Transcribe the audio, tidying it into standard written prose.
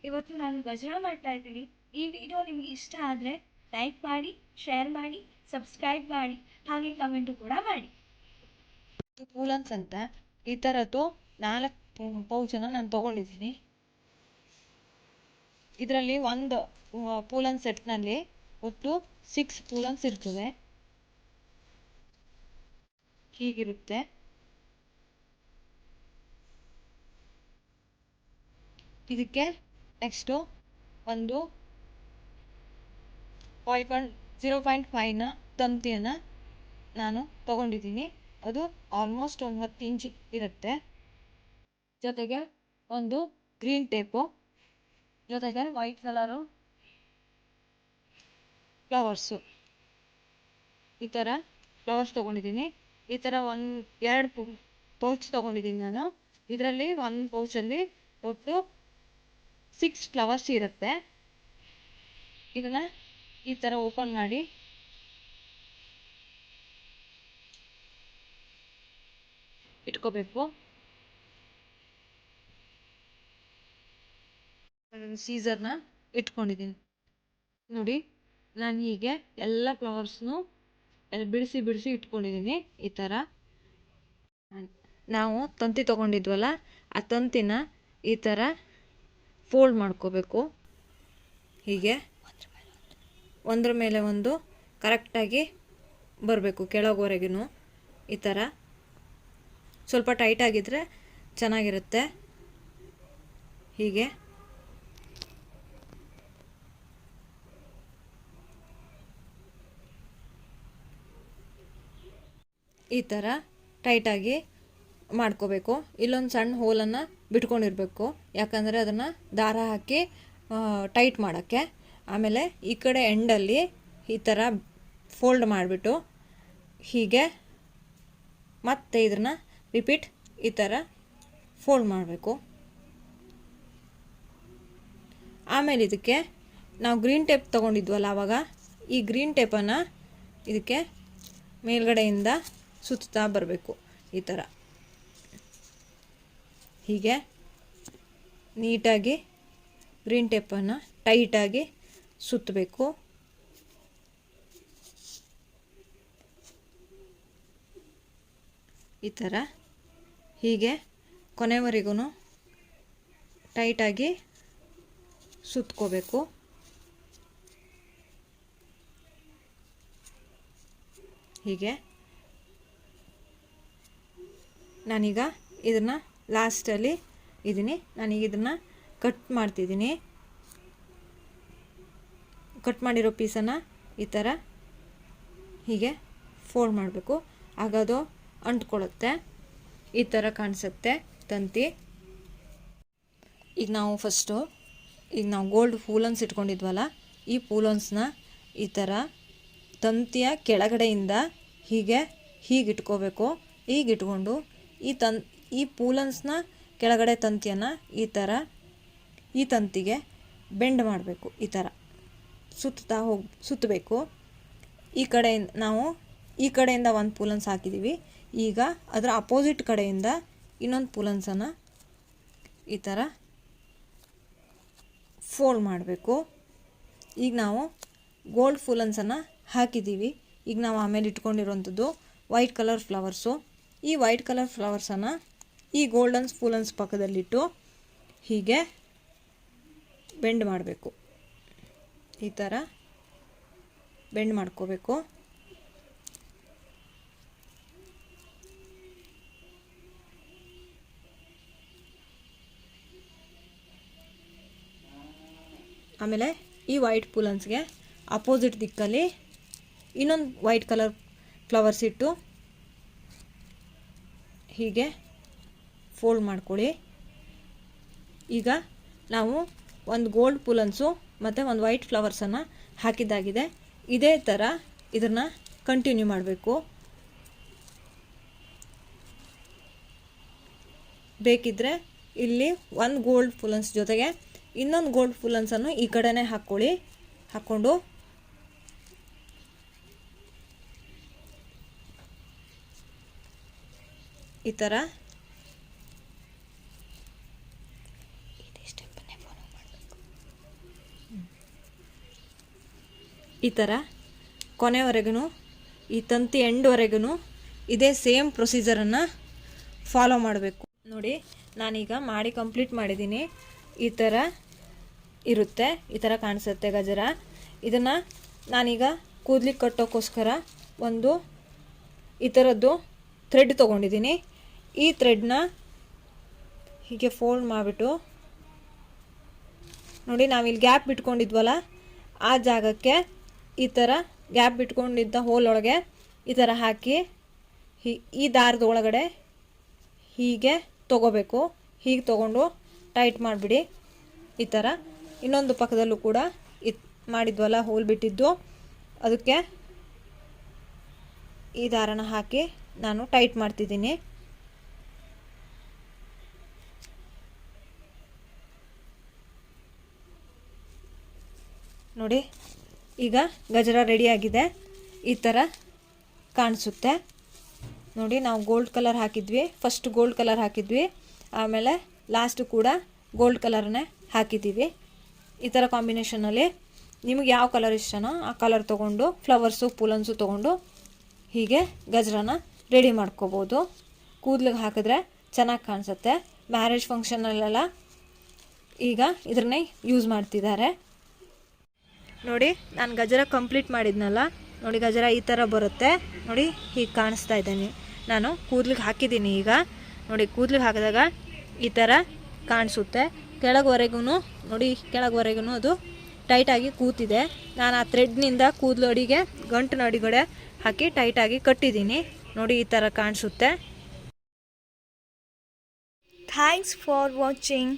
ಇವತ್ತು ನಾನು ಗಜರ ಮಾಡ್ತಾ ಇದ್ದೀನಿ. ಈ ವಿಡಿಯೋ ನಿಮಗೆ ಇಷ್ಟ ಆದರೆ ಲೈಕ್ ಮಾಡಿ, ಶೇರ್ ಮಾಡಿ, ಸಬ್ಸ್ಕ್ರೈಬ್ ಮಾಡಿ, ಹಾಗೆ ಕಮೆಂಟು ಕೂಡ ಮಾಡಿ. ಪೂಲನ್ಸ್ ಅಂತ ಈ ಥರದ್ದು 4 ಪೌಚನ್ನು ನಾನು ತೊಗೊಂಡಿದ್ದೀನಿ. ಇದರಲ್ಲಿ ಒಂದು ಪೂಲನ್ ಸೆಟ್ನಲ್ಲಿ ಒಟ್ಟು 6 ಪೂಲನ್ಸ್ ಇರ್ತದೆ. ಹೀಗಿರುತ್ತೆ. ಇದಕ್ಕೆ ನೆಕ್ಸ್ಟು ಒಂದು 0.5ನ ತಂತಿಯನ್ನು ನಾನು ತಗೊಂಡಿದ್ದೀನಿ. ಅದು ಆಲ್ಮೋಸ್ಟ್ 9 ಇಂಚ್ ಇರುತ್ತೆ. ಜೊತೆಗೆ ಒಂದು ಗ್ರೀನ್ ಟೇಪು, ಜೊತೆಗೆ ವೈಟ್ ಕಲರು ಫ್ಲವರ್ಸು, ಈ ಥರ ಫ್ಲವರ್ಸ್ ತೊಗೊಂಡಿದ್ದೀನಿ. ಈ ಥರ 2 ಪೌಚ್ ತೊಗೊಂಡಿದ್ದೀನಿ ನಾನು. ಇದರಲ್ಲಿ ಒಂದು ಪೌಚಲ್ಲಿ ಒಟ್ಟು 6 ಫ್ಲವರ್ಸ್ ಇರುತ್ತೆ. ಇದನ್ನು ಈ ಥರ ಓಪನ್ ಮಾಡಿ ಇಟ್ಕೋಬೇಕು. ಸೀಸರ್ನ ಇಟ್ಕೊಂಡಿದ್ದೀನಿ ನೋಡಿ. ನಾನು ಹೀಗೆ ಎಲ್ಲ ಫ್ಲವರ್ಸ್ನು ಬಿಡಿಸಿ ಬಿಡಿಸಿ ಇಟ್ಕೊಂಡಿದ್ದೀನಿ. ಈ ಥರ ನಾವು ತಂತಿ ತೊಗೊಂಡಿದ್ವಲ್ಲ, ಆ ತಂತಿನ ಈ ಥರ ಫೋಲ್ಡ್ ಮಾಡ್ಕೋಬೇಕು. ಹೀಗೆ ಒಂದ್ರ ಮೇಲೆ ಒಂದು ಕರೆಕ್ಟಾಗಿ ಬರಬೇಕು ಕೆಳಗವರೆಗೂ. ಈ ಥರ ಸ್ವಲ್ಪ ಟೈಟಾಗಿದ್ದರೆ ಚೆನ್ನಾಗಿರುತ್ತೆ. ಹೀಗೆ ಈ ಥರ ಟೈಟಾಗಿ ಮಾಡ್ಕೋಬೇಕು. ಇಲ್ಲೊಂದು ಸಣ್ಣ ಹೋಲನ್ನು ಬಿಟ್ಕೊಂಡಿರಬೇಕು, ಯಾಕಂದರೆ ಅದನ್ನು ದಾರ ಹಾಕಿ ಟೈಟ್ ಮಾಡೋಕ್ಕೆ. ಆಮೇಲೆ ಈ ಕಡೆ ಎಂಡಲ್ಲಿ ಈ ಥರ ಫೋಲ್ಡ್ ಮಾಡಿಬಿಟ್ಟು ಹೀಗೆ ಮತ್ತೆ ಇದನ್ನು ರಿಪೀಟ್ ಈ ಥರ ಫೋಲ್ಡ್ ಮಾಡಬೇಕು. ಆಮೇಲೆ ಇದಕ್ಕೆ ನಾವು ಗ್ರೀನ್ ಟೇಪ್ ತೊಗೊಂಡಿದ್ವಲ್ಲ ಆವಾಗ, ಈ ಗ್ರೀನ್ ಟೇಪನ್ನು ಇದಕ್ಕೆ ಮೇಲ್ಗಡೆಯಿಂದ ಸುತ್ತಾ ಬರಬೇಕು. ಈ ಥರ ಹೀಗೆ ನೀಟಾಗಿ ಗ್ರೀನ್ ಟೇಪನ್ನು ಟೈಟಾಗಿ ಸುತ್ತಬೇಕು. ಈ ಥರ ಹೀಗೆ ಕೊನೆವರೆಗೂ ಟೈಟಾಗಿ ಸುತ್ಕೋಬೇಕು. ಹೀಗೆ ನಾನೀಗ ಇದನ್ನು ಲಾಸ್ಟಲ್ಲಿ ಇದ್ದೀನಿ. ನಾನೀಗ ಇದನ್ನು ಕಟ್ ಮಾಡ್ತಿದ್ದೀನಿ. ಕಟ್ ಮಾಡಿರೋ ಪೀಸನ್ನು ಈ ಥರ ಹೀಗೆ ಫೋಲ್ಡ್ ಮಾಡಬೇಕು. ಆಗ ಅದು ಅಂಟ್ಕೊಳ್ಳುತ್ತೆ. ಈ ಥರ ಕಾಣಿಸುತ್ತೆ ತಂತಿ. ಈಗ ನಾವು ಗೋಲ್ಡ್ ಪೂಲನ್ಸ್ ಇಟ್ಕೊಂಡಿದ್ವಲ್ಲ, ಈ ಪೂಲನ್ಸ್ನ ಈ ಥರ ತಂತಿಯ ಕೆಳಗಡೆಯಿಂದ ಹೀಗೆ ಇಟ್ಕೋಬೇಕು. ಹೀಗಿಟ್ಕೊಂಡು ಈ ಪೂಲನ್ಸ್ನ ಕೆಳಗಡೆ ತಂತಿಯನ್ನು ಈ ಥರ ಈ ತಂತಿಗೆ ಬೆಂಡ್ ಮಾಡಬೇಕು. ಈ ಥರ ಸುತ್ತಬೇಕು. ನಾವು ಈ ಕಡೆಯಿಂದ ಒಂದು ಪೂಲನ್ಸ್ ಹಾಕಿದ್ದೀವಿ. ಈಗ ಅದರ ಅಪೋಸಿಟ್ ಕಡೆಯಿಂದ ಇನ್ನೊಂದು ಪೂಲನ್ಸನ್ನು ಈ ಥರ ಫೋಲ್ಡ್ ಮಾಡಬೇಕು. ಈಗ ನಾವು ಗೋಲ್ಡ್ ಪೂಲನ್ಸನ್ನು ಹಾಕಿದ್ದೀವಿ. ಈಗ ನಾವು ಆಮೇಲೆ ಇಟ್ಕೊಂಡಿರುವಂಥದ್ದು ವೈಟ್ ಕಲರ್ ಫ್ಲವರ್ಸು. ಈ ವೈಟ್ ಕಲರ್ ಫ್ಲವರ್ಸನ್ನು ಈ ಗೋಲ್ಡನ್ ಪೂಲನ್ಸ್ ಪಕ್ಕದಲ್ಲಿಟ್ಟು ಹೀಗೆ ಬೆಂಡ್ ಮಾಡಬೇಕು. ಈ ಥರ ಬೆಂಡ್ ಮಾಡ್ಕೋಬೇಕು. ಆಮೇಲೆ ಈ ವೈಟ್ ಪೂಲನ್ಸ್ಗೆ ಅಪೋಸಿಟ್ ದಿಕ್ಕಲ್ಲಿ ಇನ್ನೊಂದು ವೈಟ್ ಕಲರ್ ಫ್ಲವರ್ಸ್ ಇಟ್ಟು ಹೀಗೆ ಫೋಲ್ಡ್ ಮಾಡ್ಕೊಳ್ಳಿ. ಈಗ ನಾವು ಒಂದು ಗೋಲ್ಡ್ ಪೂಲನ್ಸು ಮತ್ತು ಒಂದು ವೈಟ್ ಫ್ಲವರ್ಸನ್ನು ಹಾಕಿದ್ದಾಗಿದೆ. ಇದೇ ಥರ ಇದನ್ನು ಕಂಟಿನ್ಯೂ ಮಾಡಬೇಕು. ಬೇಕಿದ್ದರೆ ಇಲ್ಲಿ ಒಂದು ಗೋಲ್ಡ್ ಪೂಲನ್ಸ್ ಜೊತೆಗೆ ಇನ್ನೊಂದು ಗೋಲ್ಡ್ ಪೂಲನ್ಸನ್ನು ಈ ಕಡೆನೇ ಹಾಕ್ಕೊಂಡು ಈ ಥರ ಇದೇ ಸ್ಟೆಪ್ಪನ್ನೇ ಫಾಲೋ ಮಾಡಬೇಕು. ಈ ಥರ ಕೊನೆವರೆಗೂ ಈ ತಂತಿ ಎಂಡ್ವರೆಗೂ ಇದೇ ಸೇಮ್ ಪ್ರೊಸೀಜರನ್ನು ಫಾಲೋ ಮಾಡಬೇಕು. ನೋಡಿ ನಾನೀಗ ಮಾಡಿ ಕಂಪ್ಲೀಟ್ ಮಾಡಿದ್ದೀನಿ. ಈ ಥರ ಇರುತ್ತೆ, ಈ ಥರ ಕಾಣಿಸುತ್ತೆ ಗಜರ. ಇದನ್ನು ನಾನೀಗ ಕೂದಲಿಗೆ ಕಟ್ಟೋಕ್ಕೋಸ್ಕರ ಒಂದು ಈ ಥರದ್ದು ಥ್ರೆಡ್ ತೊಗೊಂಡಿದ್ದೀನಿ. ಈ ಥ್ರೆಡ್ನ ಹೀಗೆ ಫೋಲ್ಡ್ ಮಾಡಿಬಿಟ್ಟು ನೋಡಿ, ನಾವಿಲ್ಲಿ ಗ್ಯಾಪ್ ಬಿಟ್ಕೊಂಡಿದ್ವಲ್ಲ ಆ ಜಾಗಕ್ಕೆ ಈ ಥರ ಗ್ಯಾಪ್ ಬಿಟ್ಕೊಂಡಿದ್ದ ಹೋಲ್ ಒಳಗೆ ಈ ಥರ ಹಾಕಿ ಈ ದಾರದ ಒಳಗಡೆ ಹೀಗೆ ತೊಗೋಬೇಕು. ಹೀಗೆ ತೊಗೊಂಡು ಟೈಟ್ ಮಾಡಿಬಿಡಿ. ಈ ಥರ ಇನ್ನೊಂದು ಪಕ್ಕದಲ್ಲೂ ಕೂಡ ಮಾಡಿದ್ವಲ್ಲ ಹೋಲ್ ಬಿಟ್ಟಿದ್ದು, ಅದಕ್ಕೆ ಈ ದಾರನ ಹಾಕಿ ನಾನು ಟೈಟ್ ಮಾಡ್ತಿದ್ದೀನಿ. ನೋಡಿ ಈಗ ಗಜರ ರೆಡಿಯಾಗಿದೆ. ಈ ಥರ ಕಾಣಿಸುತ್ತೆ. ನೋಡಿ ನಾವು ಗೋಲ್ಡ್ ಕಲರ್ ಹಾಕಿದ್ವಿ, ಫಸ್ಟ್ ಗೋಲ್ಡ್ ಕಲರ್ ಹಾಕಿದ್ವಿ, ಆಮೇಲೆ ಲಾಸ್ಟ್ ಕೂಡ ಗೋಲ್ಡ್ ಕಲರ್ನೇ ಹಾಕಿದ್ದೀವಿ. ಈ ಥರ ಕಾಂಬಿನೇಷನಲ್ಲಿ ನಿಮಗೆ ಯಾವ ಕಲರ್ ಇಷ್ಟನೋ ಆ ಕಲರ್ ತೊಗೊಂಡು ಫ್ಲವರ್ಸು ಪೂಲನ್ಸು ತೊಗೊಂಡು ಹೀಗೆ ಗಜರನ ರೆಡಿ ಮಾಡ್ಕೋಬೋದು. ಕೂದಲಿಗೆ ಹಾಕಿದ್ರೆ ಚೆನ್ನಾಗಿ ಕಾಣಿಸುತ್ತೆ. ಮ್ಯಾರೇಜ್ ಫಂಕ್ಷನಲ್ಲೆಲ್ಲ ಈಗ ಇದನ್ನೇ ಯೂಸ್ ಮಾಡ್ತಿದ್ದಾರೆ. ನೋಡಿ ನಾನು ಗಜರ ಕಂಪ್ಲೀಟ್ ಮಾಡಿದ್ನಲ್ಲ, ನೋಡಿ ಗಜರ ಈ ಥರ ಬರುತ್ತೆ. ನೋಡಿ ಹೀಗೆ ಕಾಣಿಸ್ತಾ ಇದ್ದೀನಿ. ನಾನು ಕೂದಲಿಗೆ ಹಾಕಿದ್ದೀನಿ. ಈಗ ನೋಡಿ ಕೂದಲಿಗೆ ಹಾಕಿದಾಗ ಈ ಥರ ಕಾಣಿಸುತ್ತೆ. ಕೆಳಗವರೆಗೂ ನೋಡಿ, ಕೆಳಗವರೆಗೂ ಅದು ಟೈಟಾಗಿ ಕೂತಿದೆ. ನಾನು ಆ ಥ್ರೆಡ್ನಿಂದ ಕೂದಲು ಅಡಿಗೆ ಗಂಟಿನ ಅಡಿಗಡೆ ಹಾಕಿ ಟೈಟಾಗಿ ಕಟ್ಟಿದ್ದೀನಿ. ನೋಡಿ ಈ ಥರ ಕಾಣಿಸುತ್ತೆ. Thanks for watching.